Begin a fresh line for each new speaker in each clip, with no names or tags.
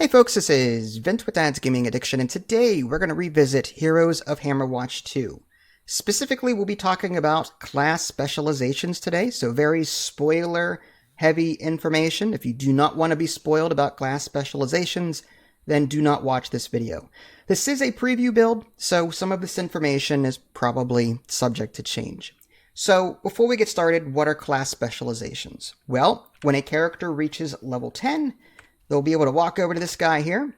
Hey folks, this is Vint with Dad's Gaming Addiction, and today we're going to revisit Heroes of Hammerwatch 2. Specifically, we'll be talking about class specializations today, so very spoiler-heavy information. If you do not want to be spoiled about class specializations, then do not watch this video. This is a preview build, so some of this information is probably subject to change. So, before we get started, what are class specializations? Well, when a character reaches level 10, they'll be able to walk over to this guy here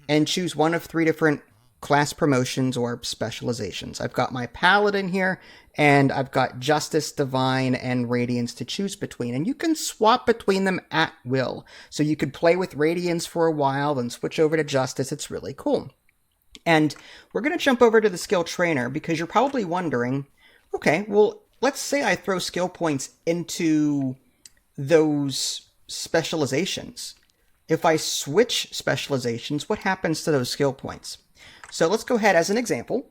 and choose one of 3 different class promotions or specializations. I've got my Paladin here, and I've got Justice, Divine, and Radiance to choose between. And you can swap between them at will. So you could play with Radiance for a while, then switch over to Justice. It's really cool. And we're going to jump over to the skill trainer because you're probably wondering, okay, well, let's say I throw skill points into those specializations. If I switch specializations, what happens to those skill points? So let's go ahead as an example,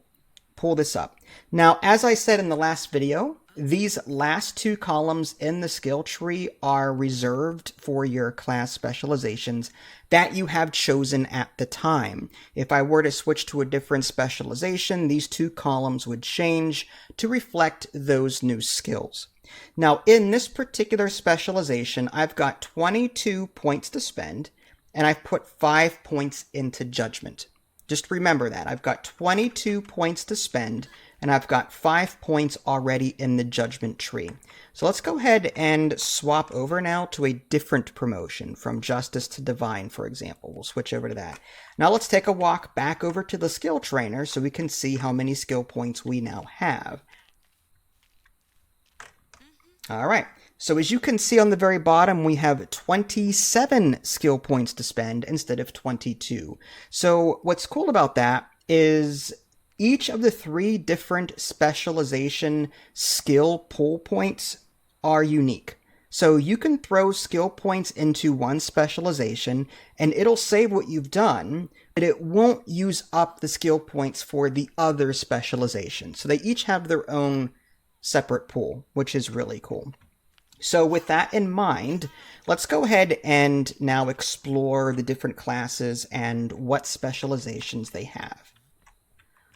pull this up. Now, as I said in the last video, these last 2 columns in the skill tree are reserved for your class specializations that you have chosen at the time. If I were to switch to a different specialization, these 2 columns would change to reflect those new skills. Now, in this particular specialization, I've got 22 points to spend, and I've put 5 points into Judgment. Just remember that. I've got 22 points to spend, and I've got 5 points already in the Judgment tree. So let's go ahead and swap over now to a different promotion, from Justice to Divine, for example. We'll switch over to that. Now let's take a walk back over to the skill trainer so we can see how many skill points we now have. All right, so as you can see on the very bottom, we have 27 skill points to spend instead of 22. So what's cool about that is each of the 3 different specialization skill pull points are unique. So you can throw skill points into one specialization and it'll save what you've done, but it won't use up the skill points for the other specialization. So they each have their own separate pool, which is really cool. So with that in mind, let's go ahead and now explore the different classes and what specializations they have.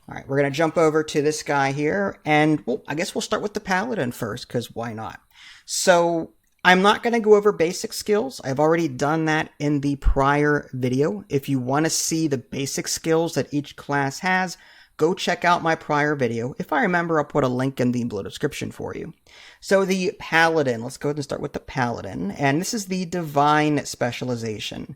All right, we're going to jump over to this guy here, and well, I guess we'll start with the Paladin first, because why not? So I'm not going to go over basic skills. I've already done that in the prior video. If you want to see the basic skills that each class has, go check out my prior video. If I remember, I'll put a link in the below description for you. So the Paladin, let's go ahead and start with the Paladin. And this is the Divine specialization.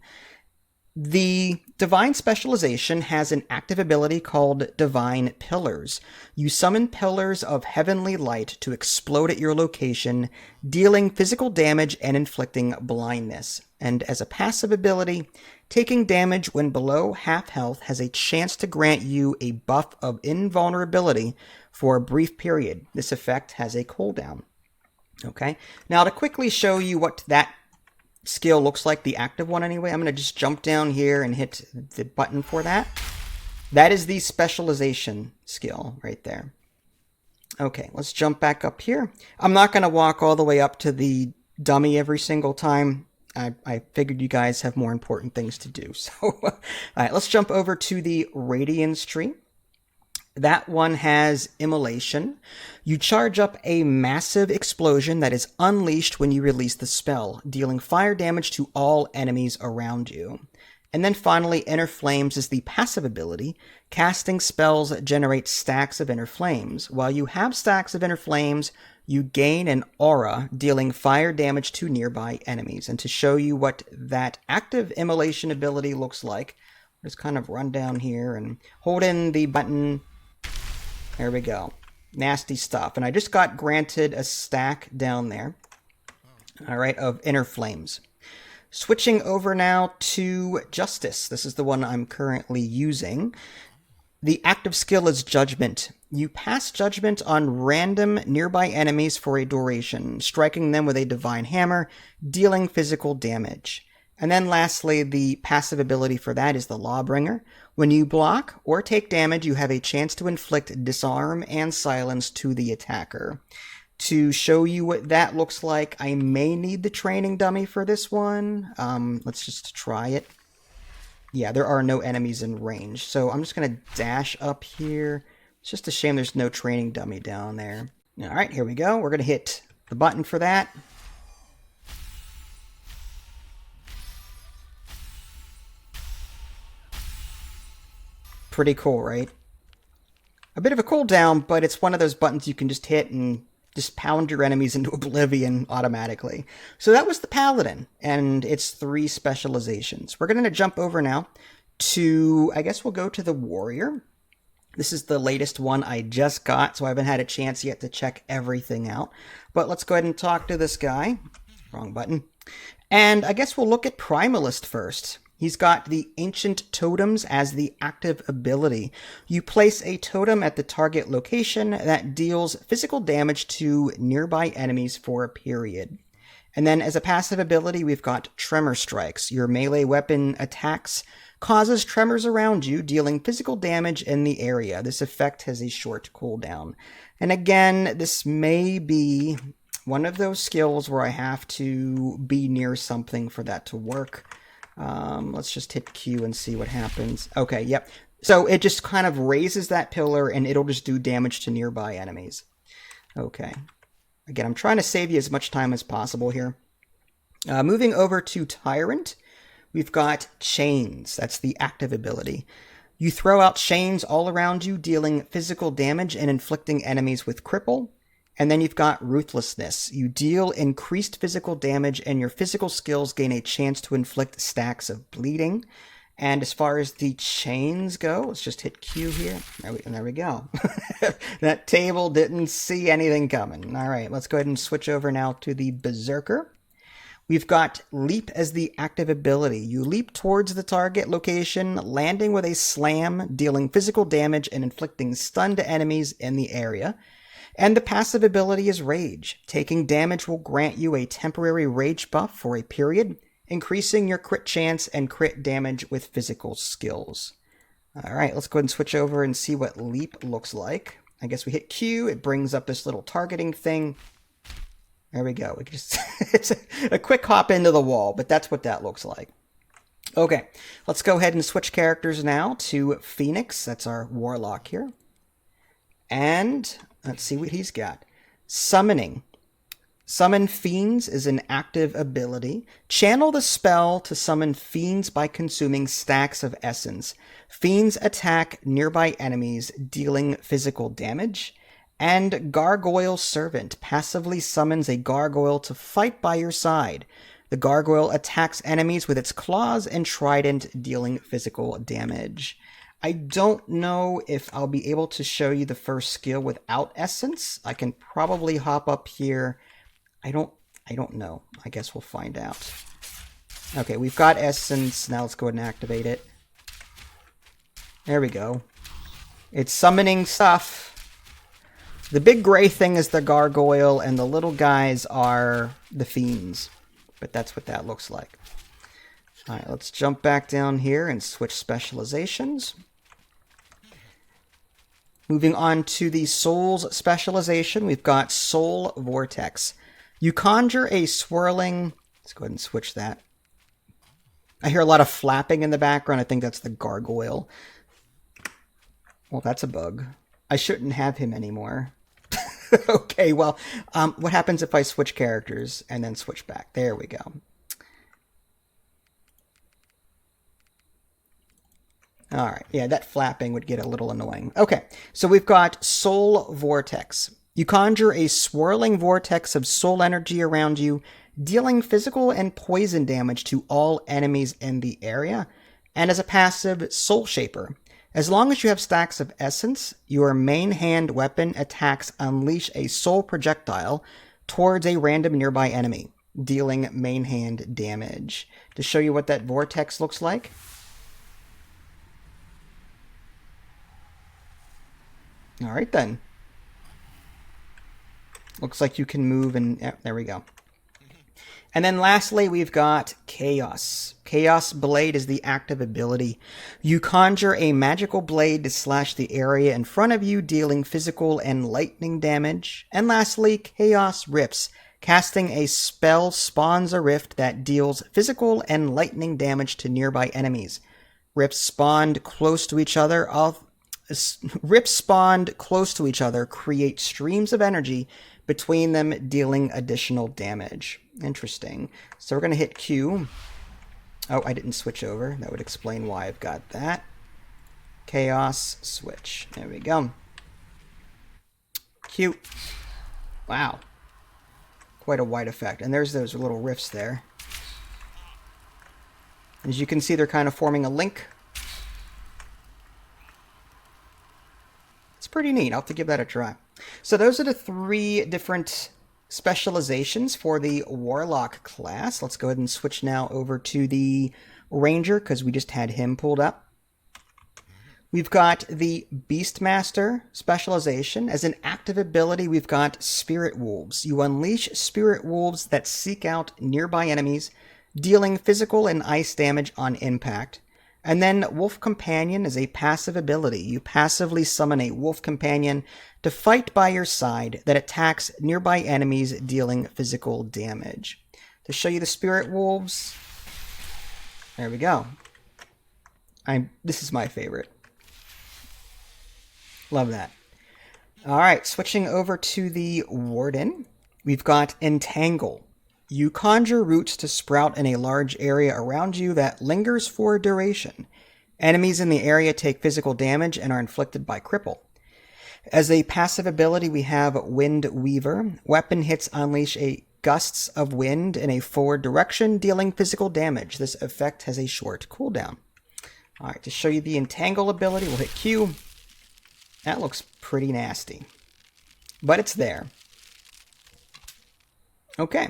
The Divine specialization has an active ability called Divine Pillars. You summon pillars of heavenly light to explode at your location, dealing physical damage and inflicting blindness. And as a passive ability, taking damage when below half health has a chance to grant you a buff of invulnerability for a brief period. This effect has a cooldown. Okay, now to quickly show you what that skill looks like, the active one anyway, I'm going to just jump down here and hit the button for that. That is the specialization skill right there. Okay, let's jump back up here. I'm not going to walk all the way up to the dummy every single time. I figured you guys have more important things to do. So, all right, let's jump over to the Radiance tree. That one has Immolation. You charge up a massive explosion that is unleashed when you release the spell, dealing fire damage to all enemies around you. And then finally, Inner Flames is the passive ability. Casting spells generate stacks of Inner Flames. While you have stacks of Inner Flames, you gain an aura, dealing fire damage to nearby enemies. And to show you what that active Immolation ability looks like, just kind of run down here and hold in the button. There we go. Nasty stuff. And I just got granted a stack down there, all right, of Inner Flames. Switching over now to Justice. This is the one I'm currently using. The active skill is Judgment. You pass Judgment on random nearby enemies for a duration, striking them with a Divine Hammer, dealing physical damage. And then lastly, the passive ability for that is the Lawbringer. When you block or take damage, you have a chance to inflict disarm and silence to the attacker. To show you what that looks like, I may need the training dummy for this one. Let's just try it. Yeah, there are no enemies in range. So I'm just going to dash up here. It's just a shame there's no training dummy down there. All right, here we go. We're going to hit the button for that. Pretty cool, right? A bit of a cooldown, but it's one of those buttons you can just hit and just pound your enemies into oblivion automatically. So that was the Paladin and its 3 specializations. We're going to jump over now to, I guess we'll go to the Warrior. This is the latest one I just got, so I haven't had a chance yet to check everything out. But let's go ahead and talk to this guy. Wrong button. And I guess we'll look at Primalist first. He's got the Ancient Totems as the active ability. You place a totem at the target location that deals physical damage to nearby enemies for a period. And then as a passive ability, we've got Tremor Strikes. Your melee weapon attacks causes tremors around you, dealing physical damage in the area. This effect has a short cooldown. And again, this may be one of those skills where I have to be near something for that to work. Let's just hit Q and see what happens. Okay, yep. So it just kind of raises that pillar and it'll just do damage to nearby enemies. Okay. Again, I'm trying to save you as much time as possible here. Moving over to Tyrant, we've got Chains. That's the active ability. You throw out chains all around you, dealing physical damage and inflicting enemies with cripple. And then you've got Ruthlessness. You deal increased physical damage and your physical skills gain a chance to inflict stacks of bleeding. And as far as the chains go, let's just hit Q here. There we go. That table didn't see anything coming. All right, let's go ahead and switch over now to the Berserker. We've got Leap as the active ability. You leap towards the target location, landing with a slam, dealing physical damage and inflicting stun to enemies in the area. And the passive ability is Rage. Taking damage will grant you a temporary rage buff for a period, increasing your crit chance and crit damage with physical skills. All right, let's go ahead and switch over and see what Leap looks like. I guess we hit Q. It brings up this little targeting thing. There we go. We can just it's a quick hop into the wall, but that's what that looks like. Okay, let's go ahead and switch characters now to Phoenix. That's our Warlock here. And let's see what he's got. Summoning. Summon Fiends is an active ability. Channel the spell to summon fiends by consuming stacks of essence. Fiends attack nearby enemies, dealing physical damage. And Gargoyle Servant passively summons a gargoyle to fight by your side. The gargoyle attacks enemies with its claws and trident, dealing physical damage. I don't know if I'll be able to show you the first skill without essence. I can probably hop up here. I don't know. I guess we'll find out. Okay, we've got essence. Now let's go ahead and activate it. There we go. It's summoning stuff. The big gray thing is the gargoyle, and the little guys are the fiends. But that's what that looks like. All right, let's jump back down here and switch specializations. Moving on to the Souls specialization, we've got Soul Vortex. You conjure a swirling... Let's go ahead and switch that. I hear a lot of flapping in the background. I think that's the gargoyle. Well, that's a bug. I shouldn't have him anymore. Okay, well, what happens if I switch characters and then switch back? There we go. All right, yeah, that flapping would get a little annoying. Okay, so we've got Soul Vortex. You conjure a swirling vortex of soul energy around you, dealing physical and poison damage to all enemies in the area. And as a passive, Soul Shaper. As long as you have stacks of essence, your main hand weapon attacks unleash a soul projectile towards a random nearby enemy, dealing main hand damage. To show you what that vortex looks like. All right, then. Looks like you can move and... Yeah, there we go. And then lastly, we've got Chaos. Chaos Blade is the active ability. You conjure a magical blade to slash the area in front of you, dealing physical and lightning damage. And lastly, Chaos Rips. Casting a spell spawns a rift that deals physical and lightning damage to nearby enemies. rifts spawned close to each other. Rifts spawned close to each other create streams of energy between them, dealing additional damage. Interesting. So we're going to hit Q. Oh, I didn't switch over. That would explain why I've got that. Chaos switch. There we go. Q. Wow. Quite a wide effect. And there's those little rifts there. As you can see, they're kind of forming a link. It's pretty neat. I'll have to give that a try. So those are the 3 different specializations for the Warlock class. Let's go ahead and switch now over to the Ranger, because we just had him pulled up. We've got the Beastmaster specialization. As an active ability, we've got Spirit Wolves. You unleash Spirit Wolves that seek out nearby enemies, dealing physical and ice damage on impact. And then Wolf Companion is a passive ability. You passively summon a Wolf Companion to fight by your side that attacks nearby enemies, dealing physical damage. To show you the Spirit Wolves, there we go. This is my favorite. Love that. All right, switching over to the Warden, we've got Entangle. You conjure roots to sprout in a large area around you that lingers for a duration. Enemies in the area take physical damage and are inflicted by Cripple. As a passive ability, we have Wind Weaver. Weapon hits unleash gusts of wind in a forward direction, dealing physical damage. This effect has a short cooldown. All right, to show you the Entangle ability, we'll hit Q. That looks pretty nasty, but it's there. Okay.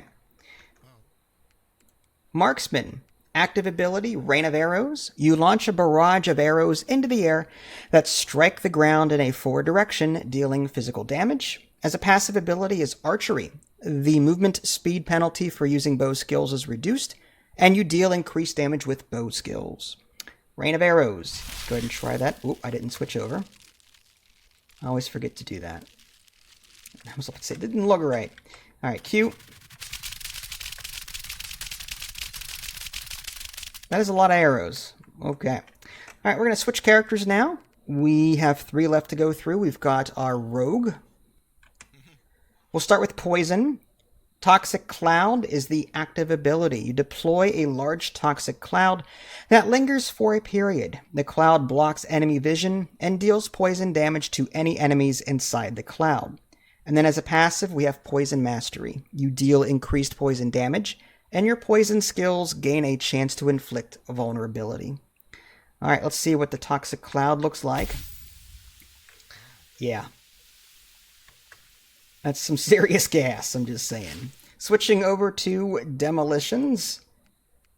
Marksman. Active ability, Rain of Arrows. You launch a barrage of arrows into the air that strike the ground in a forward direction, dealing physical damage. As a passive ability is Archery. The movement speed penalty for using bow skills is reduced, and you deal increased damage with bow skills. Rain of Arrows. Let's go ahead and try that. Oop, I didn't switch over. I always forget to do that. I was about to say, it didn't look right. All right, Q. That is a lot of arrows. Okay. All right, we're going to switch characters now. We have 3 left to go through. We've got our Rogue. We'll start with Poison. Toxic Cloud is the active ability. You deploy a large toxic cloud that lingers for a period. The cloud blocks enemy vision and deals poison damage to any enemies inside the cloud. And then as a passive, we have Poison Mastery. You deal increased poison damage, and your poison skills gain a chance to inflict a vulnerability. All right, let's see what the toxic cloud looks like. Yeah. That's some serious gas, I'm just saying. Switching over to Demolitions,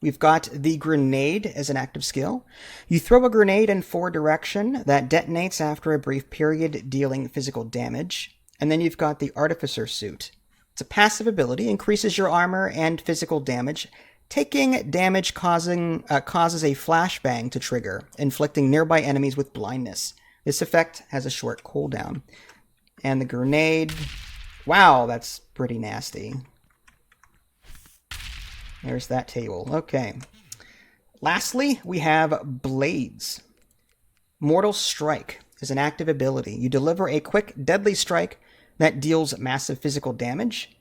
we've got the Grenade as an active skill. You throw a grenade in forward direction that detonates after a brief period, dealing physical damage. And then you've got the Artificer Suit. It's a passive ability, increases your armor and physical damage. Taking damage causes a flashbang to trigger, inflicting nearby enemies with blindness. This effect has a short cooldown. And the Grenade... Wow, that's pretty nasty. There's that table. Okay. Lastly, we have Blades. Mortal Strike is an active ability. You deliver a quick, deadly strike that deals massive physical damage.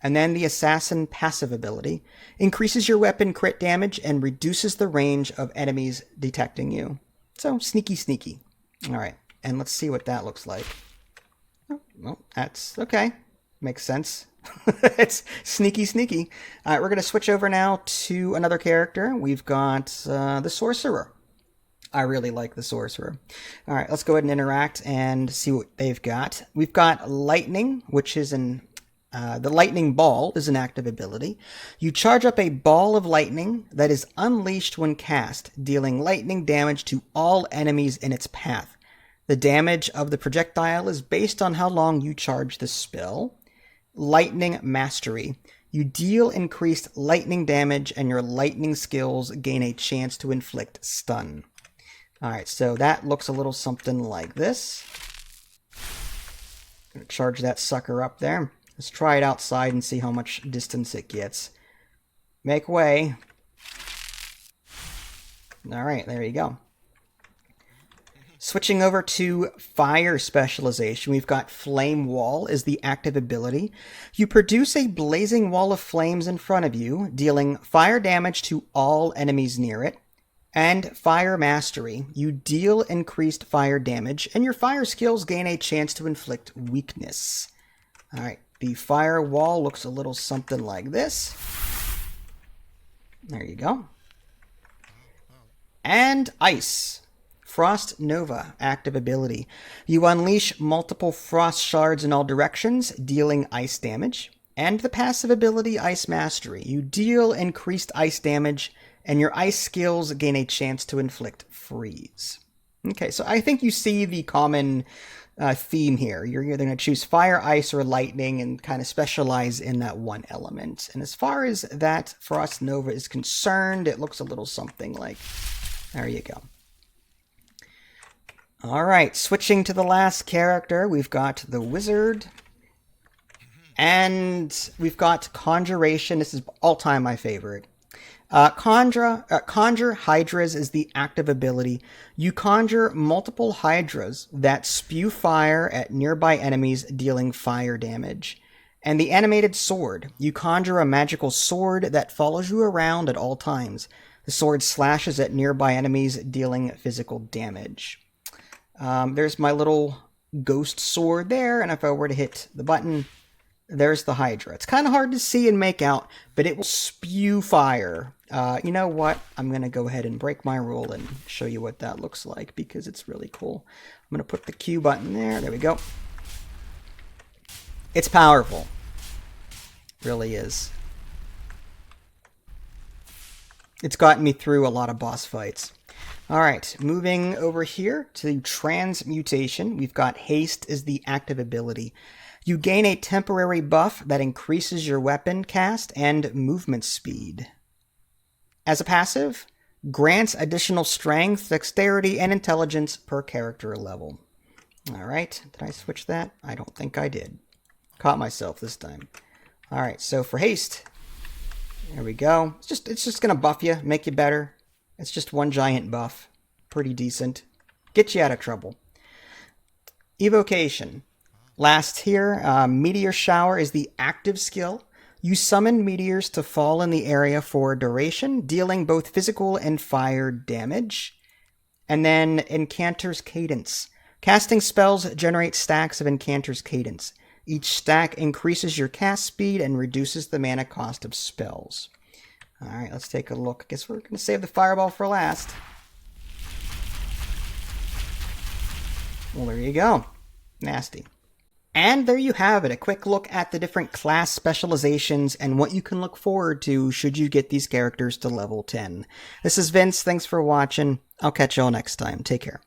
And then the Assassin passive ability increases your weapon crit damage and reduces the range of enemies detecting you. So, sneaky, sneaky. All right, and let's see what that looks like. Oh, well, that's okay. Makes sense. It's sneaky, sneaky. All right, we're going to switch over now to another character. We've got the Sorcerer. I really like the Sorcerer. All right, let's go ahead and interact and see what they've got. We've got Lightning, which is the Lightning Ball is an active ability. You charge up a ball of lightning that is unleashed when cast, dealing lightning damage to all enemies in its path. The damage of the projectile is based on how long you charge the spell. Lightning Mastery. You deal increased lightning damage, and your lightning skills gain a chance to inflict stun. Alright, so that looks a little something like this. Gonna charge that sucker up there. Let's try it outside and see how much distance it gets. Make way. Alright, there you go. Switching over to Fire Specialization, we've got Flame Wall is the active ability. You produce a blazing wall of flames in front of you, dealing fire damage to all enemies near it. And Fire Mastery, you deal increased fire damage, and your fire skills gain a chance to inflict weakness. Alright, the Fire Wall looks a little something like this. There you go. And Ice. Frost Nova, active ability. You unleash multiple frost shards in all directions, dealing ice damage. And the passive ability, Ice Mastery. You deal increased ice damage, and your ice skills gain a chance to inflict freeze. Okay, so I think you see the common theme here. You're either going to choose fire, ice, or lightning and kind of specialize in that one element. And as far as that Frost Nova is concerned, it looks a little something like... There you go. Alright, switching to the last character, we've got the Wizard. And we've got Conjuration. This is all-time my favorite. Conjure Hydras is the active ability. You conjure multiple Hydras that spew fire at nearby enemies, dealing fire damage. And the Animated Sword. You conjure a magical sword that follows you around at all times. The sword slashes at nearby enemies, dealing physical damage. There's my little ghost sword there, and if I were to hit the button, there's the Hydra. It's kind of hard to see and make out, but it will spew fire. You know what? I'm going to go ahead and break my rule and show you what that looks like, because it's really cool. I'm going to put the Q button there. There we go. It's powerful. It really is. It's gotten me through a lot of boss fights. Alright, moving over here to Transmutation, we've got Haste is the active ability. You gain a temporary buff that increases your weapon cast and movement speed. As a passive, grants additional strength, dexterity, and intelligence per character level. Alright, did I switch that? I don't think I did. Caught myself this time. Alright, so for Haste, there we go. It's just going to buff you, make you better. It's just one giant buff. Pretty decent. Get you out of trouble. Evocation. Last here, Meteor Shower is the active skill. You summon meteors to fall in the area for a duration, dealing both physical and fire damage. And then Incanter's Cadence. Casting spells generate stacks of Incanter's Cadence. Each stack increases your cast speed and reduces the mana cost of spells. Alright, let's take a look. I guess we're going to save the fireball for last. Well, there you go. Nasty. And there you have it, a quick look at the different class specializations and what you can look forward to should you get these characters to level 10. This is Vince, thanks for watching. I'll catch y'all next time. Take care.